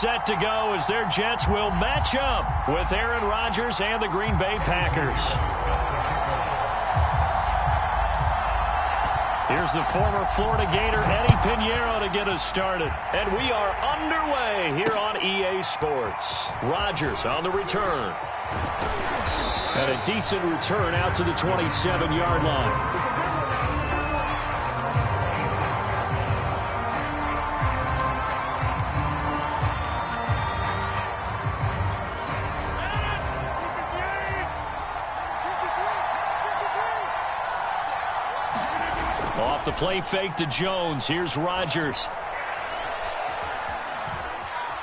set to go as their Jets will match up with Aaron Rodgers and the Green Bay Packers. Here's the former Florida Gator Eddie Pinheiro to get us started. And we are underway here on EA Sports. Rodgers on the return. And a decent return out to the 27-yard line. Off the play fake to Jones. Here's Rodgers.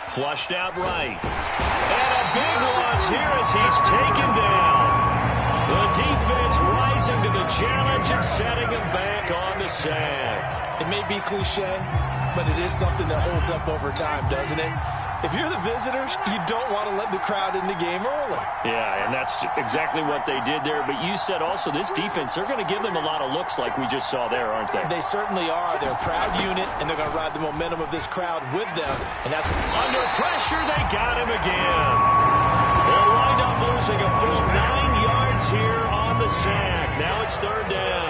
Flushed out right. And a big loss here as he's taken down. The defense rising to the challenge and setting him back on the sack. It may be cliche, but it is something that holds up over time, doesn't it? If you're the visitors, you don't want to let the crowd in the game early. Yeah, and that's exactly what they did there. But you said also this defense, they're going to give them a lot of looks like we just saw there, aren't they? They certainly are. They're a proud unit, and they're going to ride the momentum of this crowd with them. And that's under pressure, they got him again. They'll wind up losing a full 9 yards here on the sack. Now it's third down.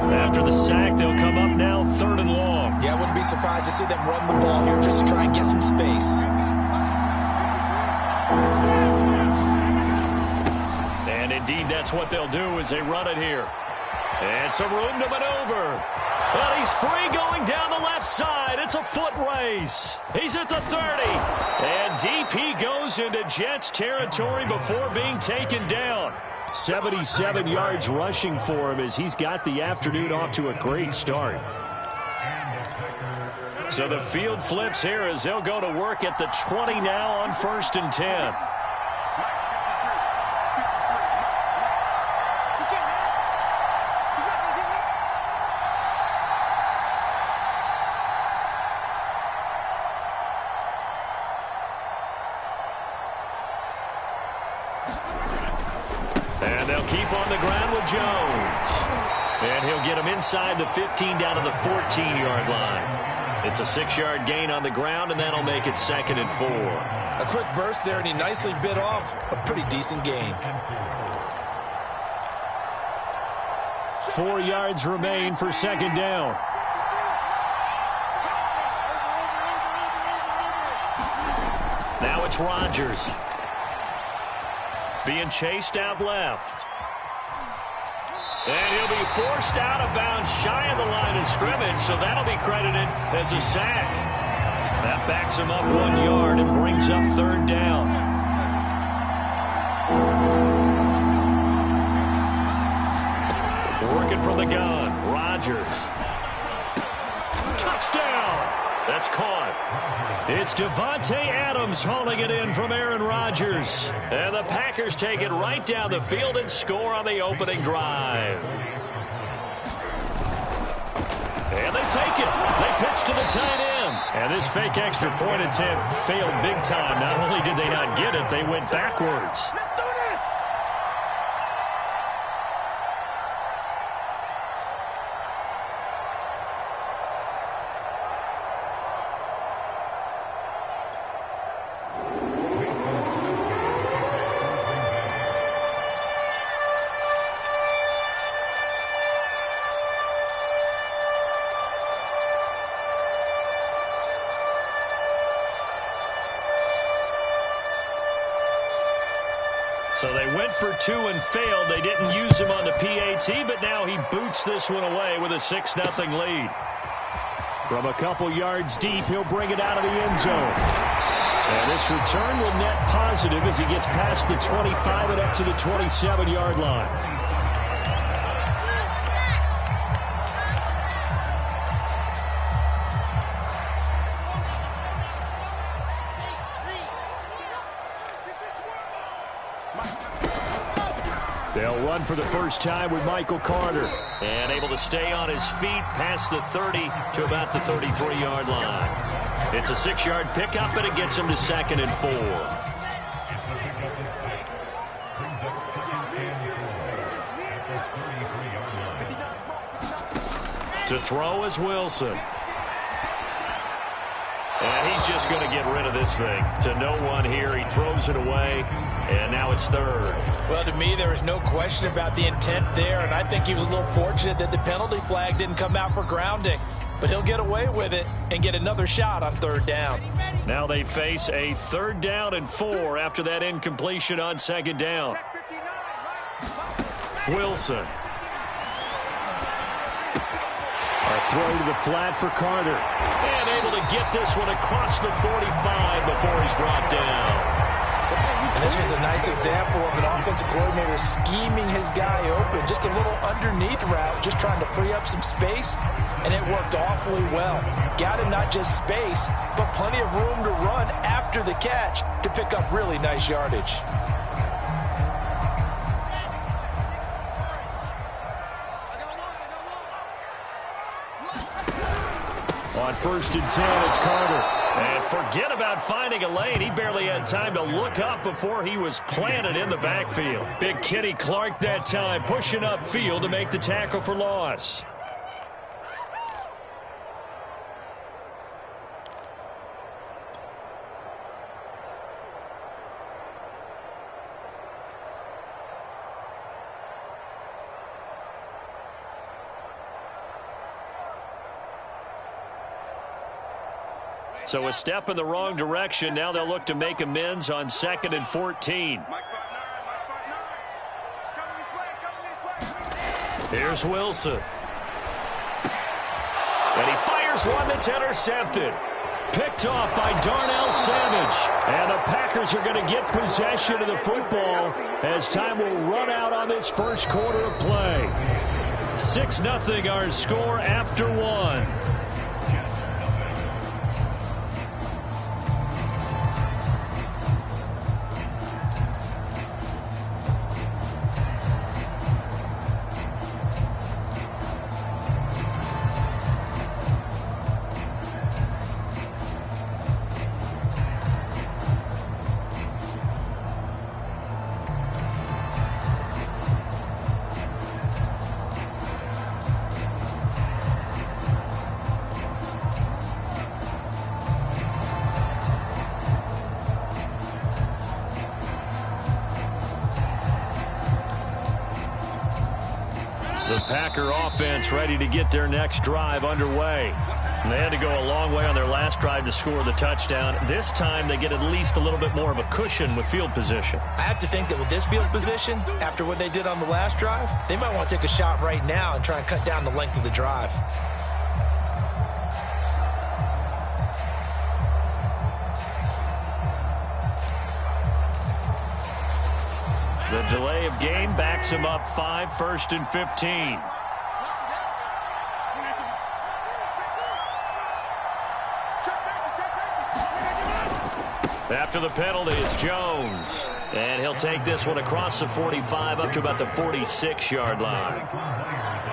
After the sack, they'll come up now third and long. Yeah, I wouldn't be surprised to see them run the ball here just to try and get some space. And indeed, that's what they'll do as they run it here. And some room to maneuver. But he's free going down the left side. It's a foot race. He's at the 30. And deep he goes into Jets territory before being taken down. 77 yards rushing for him as he's got the afternoon off to a great start. So the field flips here as they'll go to work at the 20 now on 1st and 10. And they'll keep on the ground with Jones. And he'll get him inside the 15 down to the 14-yard line. It's a 6-yard gain on the ground, and that'll make it 2nd and 4. A quick burst there, and he nicely bit off a pretty decent gain. 4 yards remain for 2nd down. Now it's Rodgers. Being chased out left. And he'll be forced out of bounds shy of the line of scrimmage, so that'll be credited as a sack. That backs him up 1 yard and brings up 3rd down. Working from the gun, Rodgers. Touchdown! That's caught. It's Devontae Adams hauling it in from Aaron Rodgers. And the Packers take it right down the field and score on the opening drive. And they fake it. They pitch to the tight end. And this fake extra point attempt failed big time. Not only did they not get it, they went backwards. So they went for 2 and failed. They didn't use him on the PAT, but now he boots this one away with a 6-0 lead. From a couple yards deep, he'll bring it out of the end zone. And this return will net positive as he gets past the 25 and up to the 27-yard line. They'll run for the first time with Michael Carter. And able to stay on his feet past the 30 to about the 33-yard line. It's a 6-yard pickup, and it gets him to 2nd and 4. To throw is Wilson. And he's just going to get rid of this thing. To no one here. He throws it away, and now it's 3rd. Well, to me, there was no question about the intent there, and I think he was a little fortunate that the penalty flag didn't come out for grounding. But he'll get away with it and get another shot on 3rd down. Now they face a 3rd down and 4 after that incompletion on 2nd down. Wilson. A throw to the flat for Carter. And able to get this one across the 45 before he's brought down. And this was a nice example of an offensive coordinator scheming his guy open. Just a little underneath route, just trying to free up some space, and it worked awfully well. Got him not just space, but plenty of room to run after the catch to pick up really nice yardage. On 1st and 10, it's Carter. And forget about finding a lane. He barely had time to look up before he was planted in the backfield. Big Kenny Clark that time, pushing upfield to make the tackle for loss. So a step in the wrong direction. Now they'll look to make amends on 2nd and 14. Here's Wilson. And he fires one that's intercepted. Picked off by Darnell Savage. And the Packers are going to get possession of the football as time will run out on this first quarter of play. 6-0 our score after 1. The Packer offense ready to get their next drive underway. And they had to go a long way on their last drive to score the touchdown. This time they get at least a little bit more of a cushion with field position. I have to think that with this field position, after what they did on the last drive, they might want to take a shot right now and try and cut down the length of the drive. The delay of game backs him up 5, 1st and 15. After the penalty, it's Jones. And he'll take this one across the 45 up to about the 46-yard line.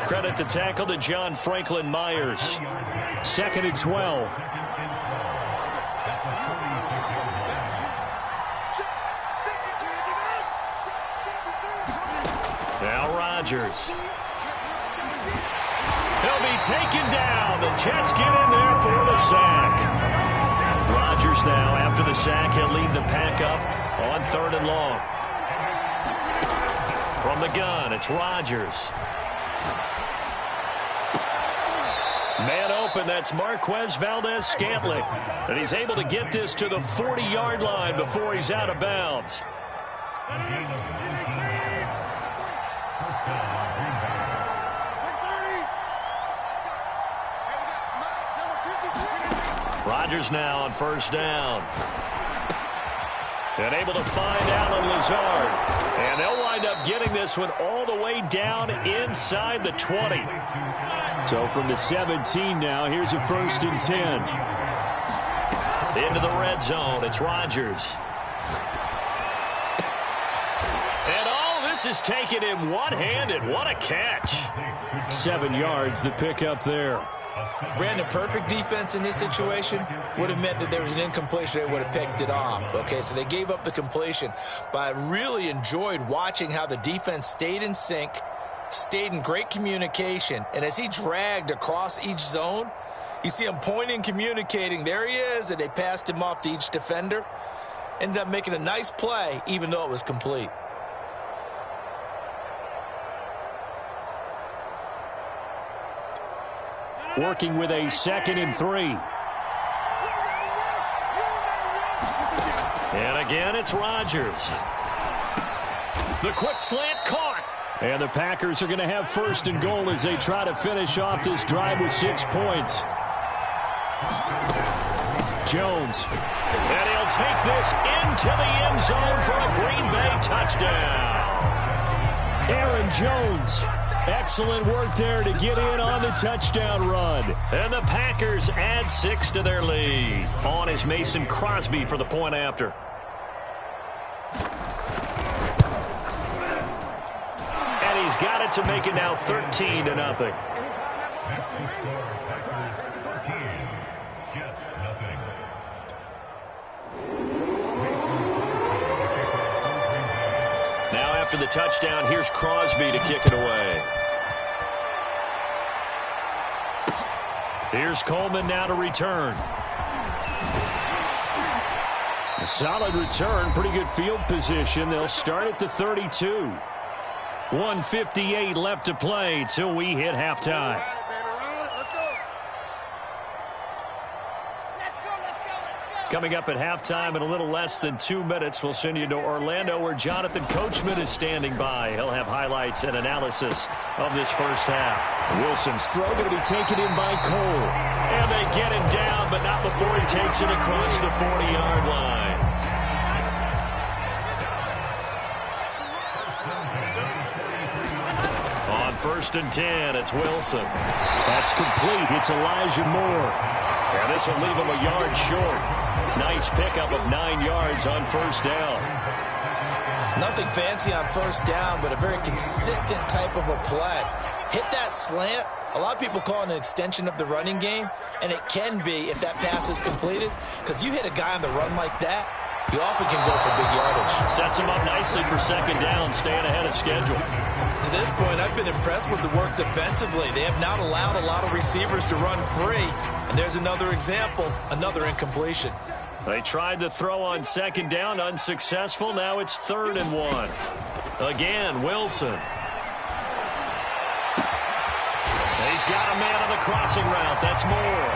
Credit the tackle to John Franklin Myers. 2nd and 12. Now Rodgers. He'll be taken down. The Jets get in there for the sack. Rodgers now, after the sack, he'll lead the pack up on 3rd and long. From the gun, it's Rodgers. Man open, that's Marquez Valdez-Scantling. And he's able to get this to the 40-yard line before he's out of bounds. Rodgers now on 1st down. And able to find Allen Lazard. And they'll wind up getting this one all the way down inside the 20. So from the 17 now, here's a 1st and 10. Into the red zone, it's Rodgers. And all this this is taken in one-handed. What a catch. 7 yards, the pickup there. Brandon, perfect defense in this situation would have meant that there was an incompletion. They would have picked it off. Okay, so they gave up the completion. But I really enjoyed watching how the defense stayed in sync, stayed in great communication. And as he dragged across each zone, you see him pointing, communicating. There he is, and they passed him off to each defender. Ended up making a nice play, even though it was complete. Working with a 2nd and 3. And again, it's Rodgers. The quick slant caught. And the Packers are going to have 1st and goal as they try to finish off this drive with 6 points. Jones. And he'll take this into the end zone for a Green Bay touchdown. Aaron Jones. Excellent work there to get in on the touchdown run. And the Packers add 6 to their lead. On is Mason Crosby for the point after. And he's got it to make it now 13-0. After the touchdown, here's Crosby to kick it away. Here's Coleman now to return. A solid return, pretty good field position. They'll start at the 32. 1:58 left to play till we hit halftime. Coming up at halftime in a little less than 2 minutes, we'll send you to Orlando where Jonathan Coachman is standing by. He'll have highlights and analysis of this first half. Wilson's throw going to be taken in by Cole. And they get him down, but not before he takes it across the 40-yard line. On 1st and 10, it's Wilson. That's complete. It's Elijah Moore. And this will leave him a yard short. Nice pickup of 9 yards on 1st down. Nothing fancy on 1st down, but a very consistent type of a play. Hit that slant. A lot of people call it an extension of the running game, and it can be if that pass is completed, because you hit a guy on the run like that, you often can go for big yardage. Sets him up nicely for 2nd down, staying ahead of schedule. To this point, I've been impressed with the work defensively. They have not allowed a lot of receivers to run free. And there's another example, another incompletion. They tried to throw on 2nd down, unsuccessful. Now it's 3rd and 1. Again, Wilson. He's got a man on the crossing route. That's Moore.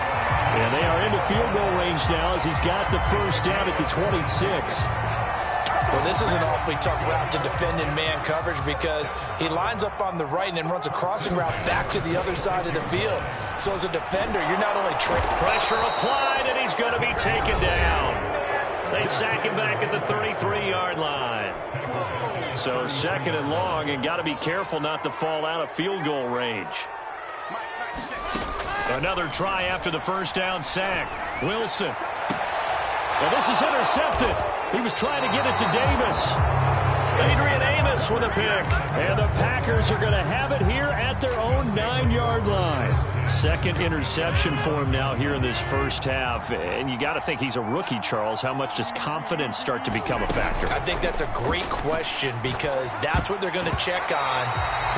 And they are into field goal range now as he's got the 1st down at the 26. Well, this is an awfully tough route to defend in man coverage because he lines up on the right and then runs a crossing route back to the other side of the field. So as a defender, you're not only pressure applied, and he's going to be taken down. They sack him back at the 33-yard line. So 2nd and long, and got to be careful not to fall out of field goal range. Another try after the 1st down sack. Wilson. Well, this is intercepted. He was trying to get it to Davis. Adrian Amos with a pick. And the Packers are going to have it here at their own 9-yard line. 2nd interception for him now here in this first half. And you got to think he's a rookie, Charles. How much does confidence start to become a factor? I think that's a great question because that's what they're going to check on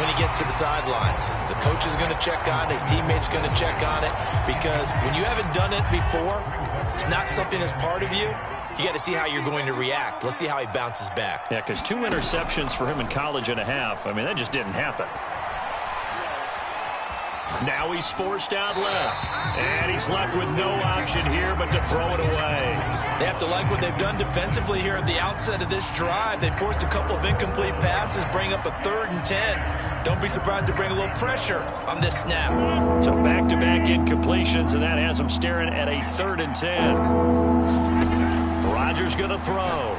when he gets to the sidelines. The coach is going to check on it. His teammates going to check on it because when you haven't done it before, it's not something that's part of you. You got to see how you're going to react. Let's see how he bounces back. Yeah, because 2 interceptions for him in college and a half. I mean, that just didn't happen. Now he's forced out left. And he's left with no option here but to throw it away. They have to like what they've done defensively here at the outset of this drive. They forced a couple of incomplete passes, bring up a 3rd and 10. Don't be surprised to bring a little pressure on this snap. So back-to-back incompletions, and that has them staring at a 3rd and 10. Rodgers going to throw.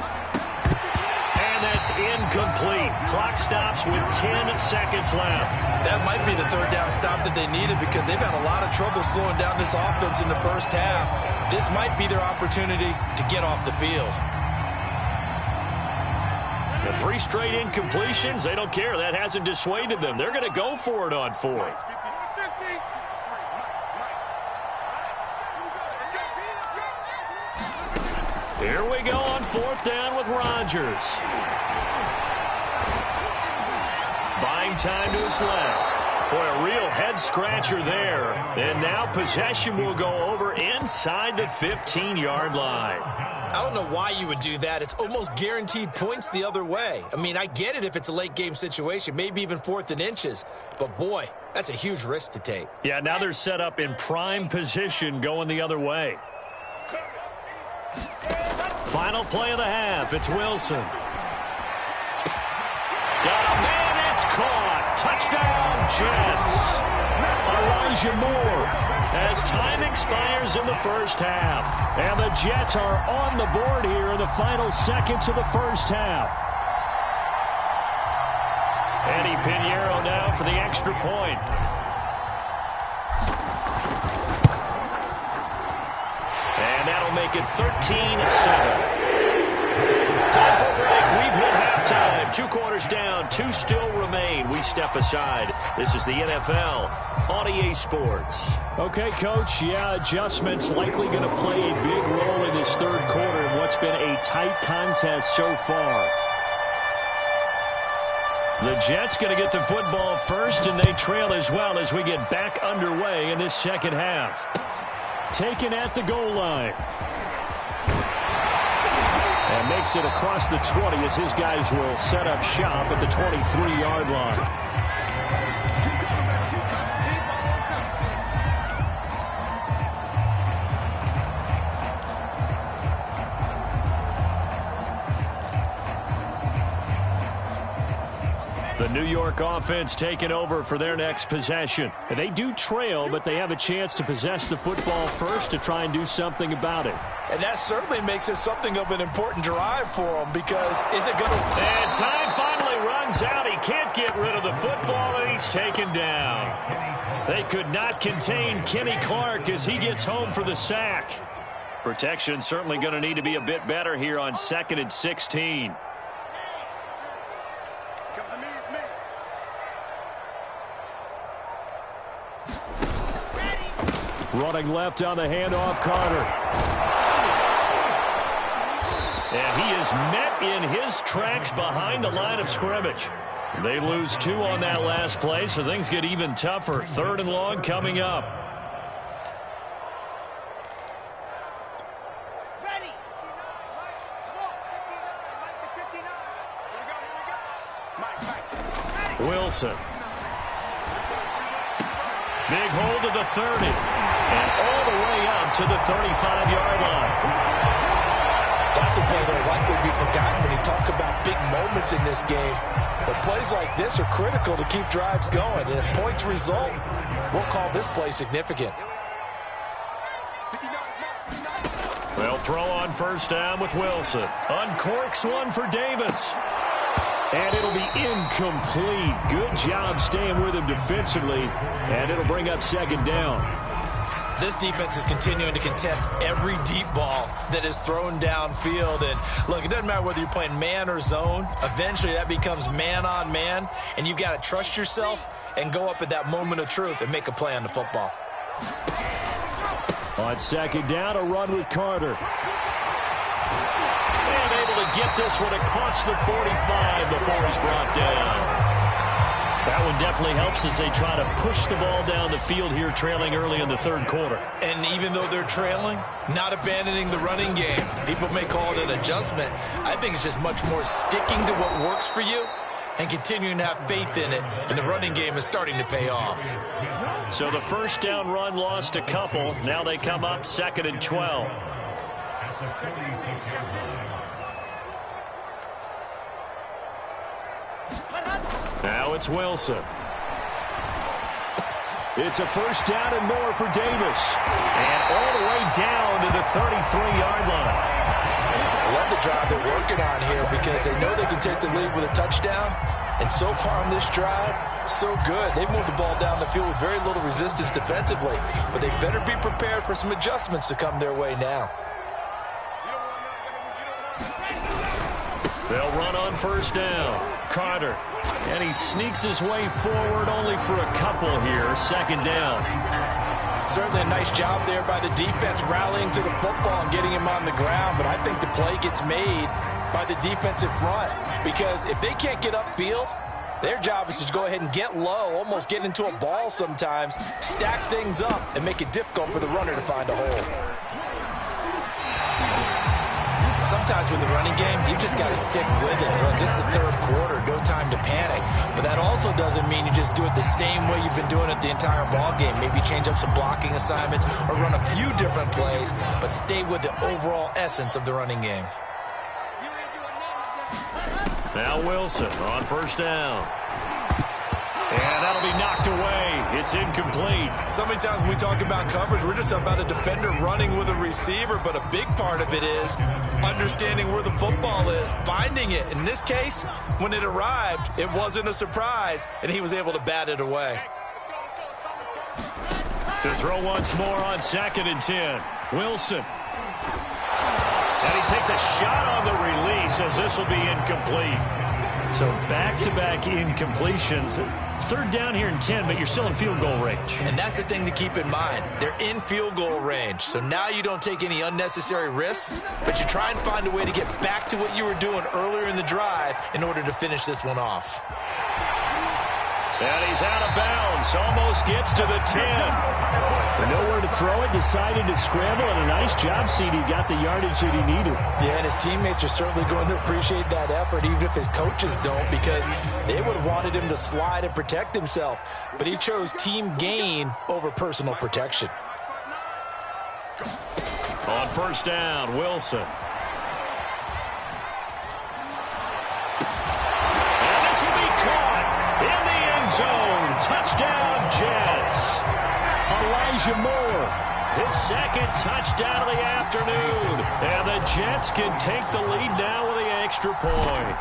And that's incomplete. Clock stops with 10 seconds left. That might be the 3rd down stop that they needed because they've had a lot of trouble slowing down this offense in the first half. This might be their opportunity to get off the field. The 3 straight incompletions, they don't care. That hasn't dissuaded them. They're going to go for it on 4th. Here we go on 4th down with Rodgers. Buying time to his left. Boy, a real head-scratcher there. And now possession will go over inside the 15-yard line. I don't know why you would do that. It's almost guaranteed points the other way. I mean, I get it if it's a late-game situation, maybe even 4th and inches. But, boy, that's a huge risk to take. Yeah, now they're set up in prime position going the other way. Final play of the half. It's Wilson. Got a man. It's caught. Touchdown, Jets. Elijah Moore as time expires in the first half. And the Jets are on the board here in the final seconds of the first half. Eddie Pinheiro now for the extra point. And that'll make it 13-7. Time for a break. We've hit halftime. 2 quarters down. 2 still remain. We step aside. This is the NFL on EA Sports. Okay, Coach. Yeah, adjustments likely going to play a big role in this 3rd quarter in what's been a tight contest so far. The Jets going to get the football first, and they trail as well as we get back underway in this second half. Taken at the goal line. And makes it across the 20 as his guys will set up shop at the 23-yard line. The New York offense taking over for their next possession. They do trail, but they have a chance to possess the football first to try and do something about it. And that certainly makes it something of an important drive for them because is it going to... And time finally runs out. He can't get rid of the football, and he's taken down. They could not contain Kenny Clark as he gets home for the sack. Protection certainly going to need to be a bit better here on 2nd and 16. Running left on the handoff, Carter. And he is met in his tracks behind the line of scrimmage. They lose 2 on that last play, so things get even tougher. 3rd and long coming up. Wilson. Big hold of the 30. And all the way up to the 35-yard line. That's a play that will likely be forgotten when you talk about big moments in this game. But plays like this are critical to keep drives going. And if points result, we'll call this play significant. They'll throw on 1st down with Wilson. Uncorks one for Davis. And it'll be incomplete. Good job staying with him defensively. And it'll bring up 2nd down. This defense is continuing to contest every deep ball that is thrown downfield. And, look, it doesn't matter whether you're playing man or zone. Eventually, that becomes man on man. And you've got to trust yourself and go up at that moment of truth and make a play on the football. On 2nd down, a run with Carter. And able to get this one across the 45 before he's brought down. That one definitely helps as they try to push the ball down the field here, trailing early in the 3rd quarter. And even though they're trailing, not abandoning the running game. People may call it an adjustment. I think it's just much more sticking to what works for you and continuing to have faith in it. And the running game is starting to pay off. So the 1st down run lost a couple. Now they come up 2nd and 12. Now it's Wilson. It's a 1st down and more for Davis. And all the way down to the 33-yard line. I love the drive they're working on here because they know they can take the lead with a touchdown. And so far on this drive, so good. They've moved the ball down the field with very little resistance defensively. But they better be prepared for some adjustments to come their way now. They'll run on first down. Carter. And he sneaks his way forward only for a couple here. Second down. Certainly a nice job there by the defense rallying to the football and getting him on the ground. But I think the play gets made by the defensive front. Because if they can't get upfield, their job is to go ahead and get low, almost get into a ball sometimes, stack things up, and make it difficult for the runner to find a hole. Sometimes with the running game, you've just got to stick with it. Look, this is the third quarter, no time to panic. But that also doesn't mean you just do it the same way you've been doing it the entire ball game. Maybe change up some blocking assignments or run a few different plays, but stay with the overall essence of the running game. Now Wilson on first down. And that'll be knocked away. It's incomplete. So many times when we talk about coverage, we're just about a defender running with a receiver, but a big part of it is understanding where the football is, finding it. In this case, when it arrived, it wasn't a surprise, and he was able to bat it away. To throw once more on 2nd and 10. Wilson. And he takes a shot on the release as this will be incomplete. So back-to-back incompletions. Third down here in 10, but you're still in field goal range. And that's the thing to keep in mind. They're in field goal range. So now you don't take any unnecessary risks, but you try and find a way to get back to what you were doing earlier in the drive in order to finish this one off. And he's out of bounds. Almost gets to the 10. Nowhere to throw it. Decided to scramble, and a nice job, CD. Got the yardage that he needed. Yeah, and his teammates are certainly going to appreciate that effort, even if his coaches don't, because they would have wanted him to slide and protect himself. But he chose team gain over personal protection. On first down, Wilson. And this will be caught in the end zone. Touchdown, Jets. Elijah Moore, his second touchdown of the afternoon. And the Jets can take the lead now with the extra point.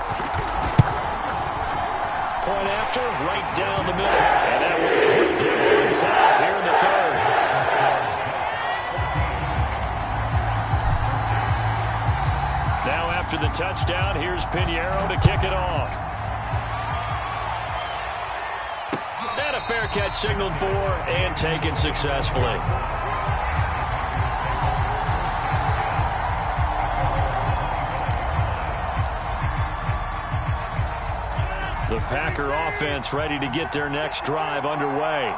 Point after, right down the middle. And that will put them on top here in the third. Now after the touchdown, here's Pinheiro to kick it off. And a fair catch signaled for and taken successfully. The Packer offense ready to get their next drive underway.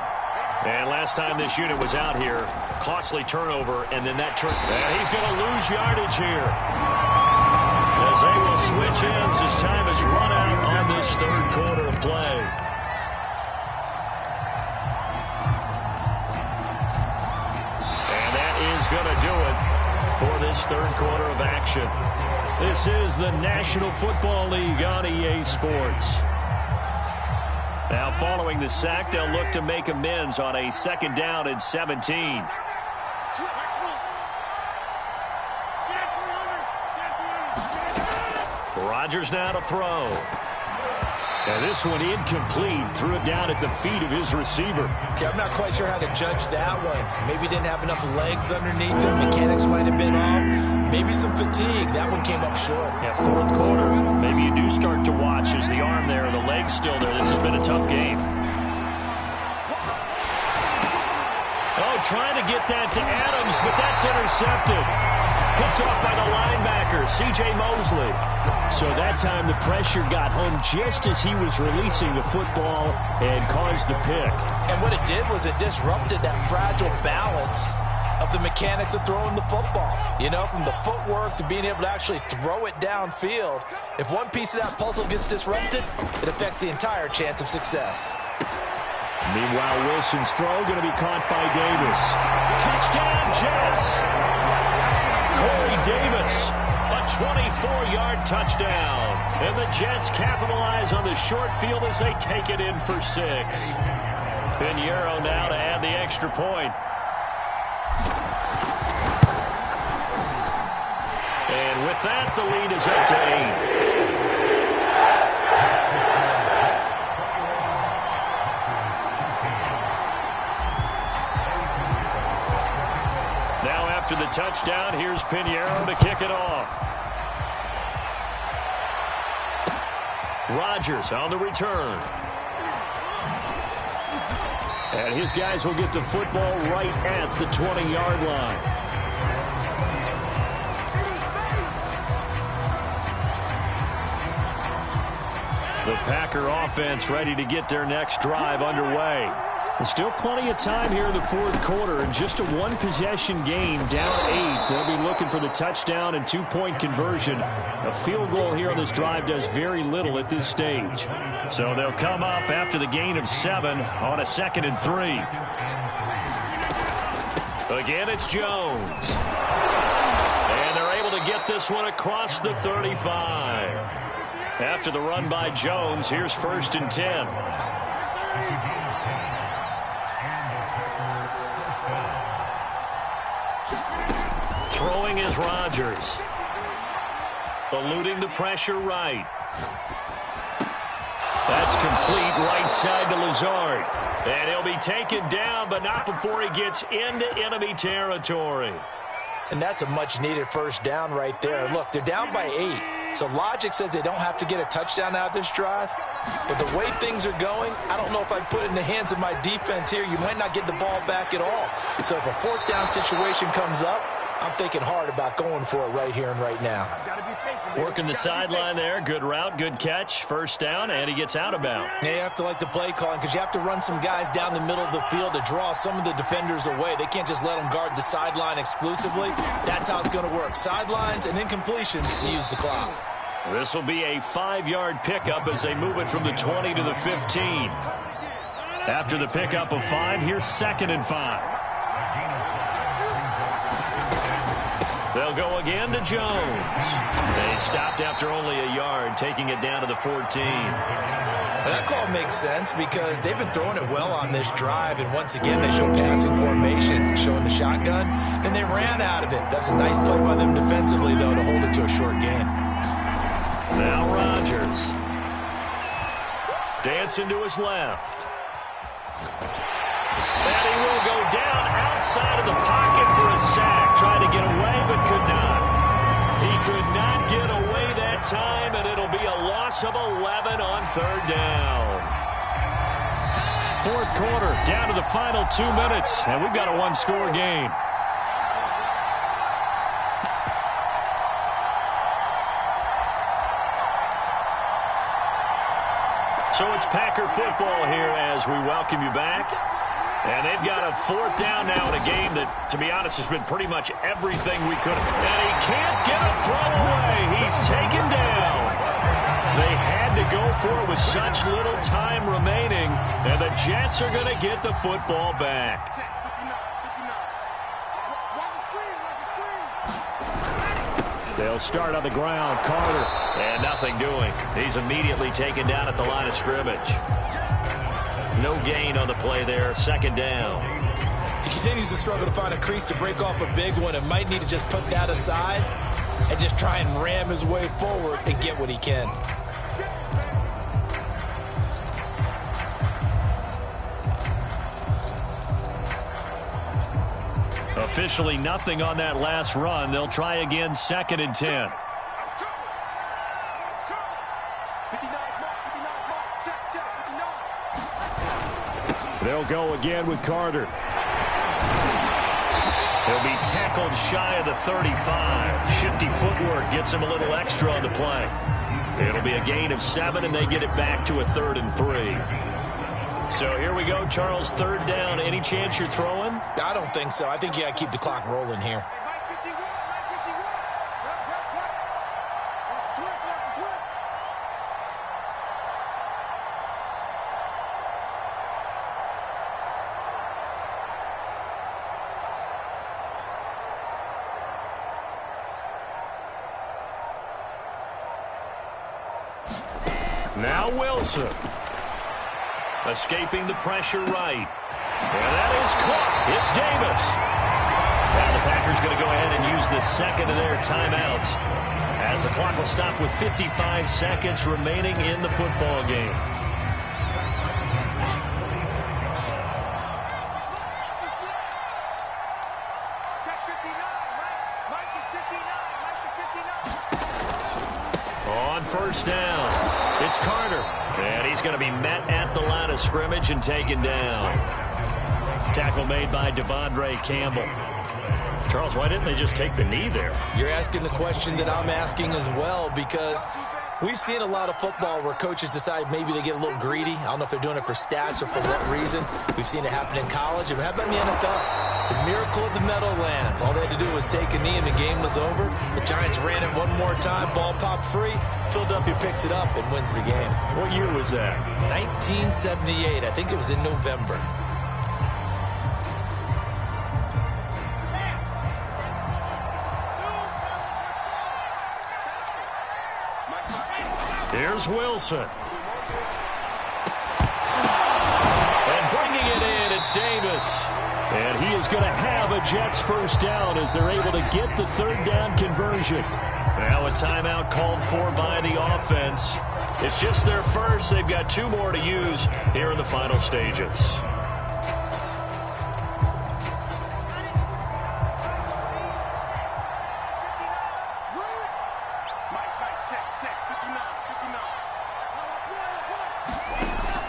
And last time this unit was out here, costly turnover, and then that turn. And he's going to lose yardage here. As they will switch ends as time has run out on this third quarter of play. Is going to do it for this third quarter of action. This is the National Football League on EA Sports. Now following the sack, they'll look to make amends on a 2nd down and 17. Rodgers now to throw. And this one incomplete. Threw it down at the feet of his receiver. Okay, I'm not quite sure how to judge that one. Maybe didn't have enough legs underneath him. Mechanics might have been off. Maybe some fatigue. That one came up short. Yeah, fourth quarter. Maybe you do start to watch. Is the arm there or the leg's still there? This has been a tough game. Oh, trying to get that to Adams, but that's intercepted. Picked off by the linebacker, C.J. Mosley. So that time the pressure got home just as he was releasing the football and caused the pick. And what it did was it disrupted that fragile balance of the mechanics of throwing the football. You know, from the footwork to being able to actually throw it downfield. If one piece of that puzzle gets disrupted, it affects the entire chance of success. Meanwhile, Wilson's throw going to be caught by Davis. Touchdown, Jets! Corey Davis, a 24-yard touchdown. And the Jets capitalize on the short field as they take it in for 6. Pinheiro now to add the extra point. And with that, the lead is up to 8. After the touchdown, here's Pinheiro to kick it off. Rodgers on the return. And his guys will get the football right at the 20-yard line. The Packer offense ready to get their next drive underway. There's still plenty of time here in the fourth quarter, and just a one-possession game, down 8. They'll be looking for the touchdown and two-point conversion. A field goal here on this drive does very little at this stage. So they'll come up after the gain of 7 on a 2nd and 3. Again, it's Jones. And they're able to get this one across the 35. After the run by Jones, here's 1st and 10. Throwing is Rodgers. Eluding the pressure right. That's complete right side to Lazard. And he'll be taken down, but not before he gets into enemy territory. And that's a much-needed first down right there. Look, they're down by 8. So logic says they don't have to get a touchdown out of this drive. But the way things are going, I don't know if I put it in the hands of my defense here. You might not get the ball back at all. So if a 4th down situation comes up, I'm thinking hard about going for it right here and right now. Working the sideline there. Good route, good catch. 1st down, and he gets out of bounds. Yeah, you have to like the play calling because you have to run some guys down the middle of the field to draw some of the defenders away. They can't just let them guard the sideline exclusively. That's how it's going to work. Sidelines and incompletions to use the clock. This will be a 5-yard pickup as they move it from the 20 to the 15. After the pickup of 5, here's 2nd and 5. They'll go again to Jones. They stopped after only a yard, taking it down to the 14. That call makes sense because they've been throwing it well on this drive, and once again they show passing formation, showing the shotgun. Then they ran out of it. That's a nice play by them defensively, though, to hold it to a short gain. Now Rodgers. Dancing to his left. And he will go down outside of the pocket for a sack. Tried to get away, but could not. He could not get away that time, and it'll be a loss of 11 on 3rd down. 4th quarter, down to the final 2 minutes, and we've got a one-score game. So it's Packer football here as we welcome you back. And they've got a 4th down now in a game that, to be honest, has been pretty much everything we could have. And he can't get a throw away. He's taken down. They had to go for it with such little time remaining. And the Jets are going to get the football back. They'll start on the ground. Carter. And nothing doing. He's immediately taken down at the line of scrimmage. No gain on the play there. 2nd down. He continues to struggle to find a crease to break off a big one and might need to just put that aside and just try and ram his way forward and get what he can. Officially nothing on that last run. They'll try again 2nd and 10. They'll go again with Carter. He'll be tackled shy of the 35. Shifty footwork gets him a little extra on the play. It'll be a gain of 7, and they get it back to a 3rd and 3. So here we go, Charles, 3rd down. Any chance you're throwing? I don't think so. I think you got to keep the clock rolling here. Now Wilson. Escaping the pressure right. And that is caught. It's Davis. Now the Packers going to go ahead and use the 2nd of their timeouts as the clock will stop with 55 seconds remaining in the football game. On first down, it's Carter. And he's going to be met at the line of scrimmage and taken down. Tackle made by Devondre Campbell. Charles, why didn't they just take the knee there? You're asking the question that I'm asking as well, because we've seen a lot of football where coaches decide maybe they get a little greedy. I don't know if they're doing it for stats or for what reason. We've seen it happen in college. And how about in the NFL? The miracle of the Meadowlands. All they had to do was take a knee and the game was over. The Giants ran it one more time. Ball popped free. Philadelphia picks it up and wins the game. What year was that? 1978. I think it was in November. Here's Wilson. And bringing it in, it's Davis. And he is going to have a Jets first down as they're able to get the third down conversion. Now a timeout called for by the offense. It's just their first. They've got 2 more to use here in the final stages.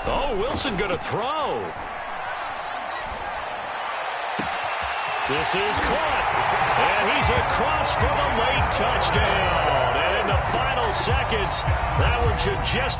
Oh, Wilson going to throw. This is caught. And he's across for the late touchdown. And in the final seconds, that one should just...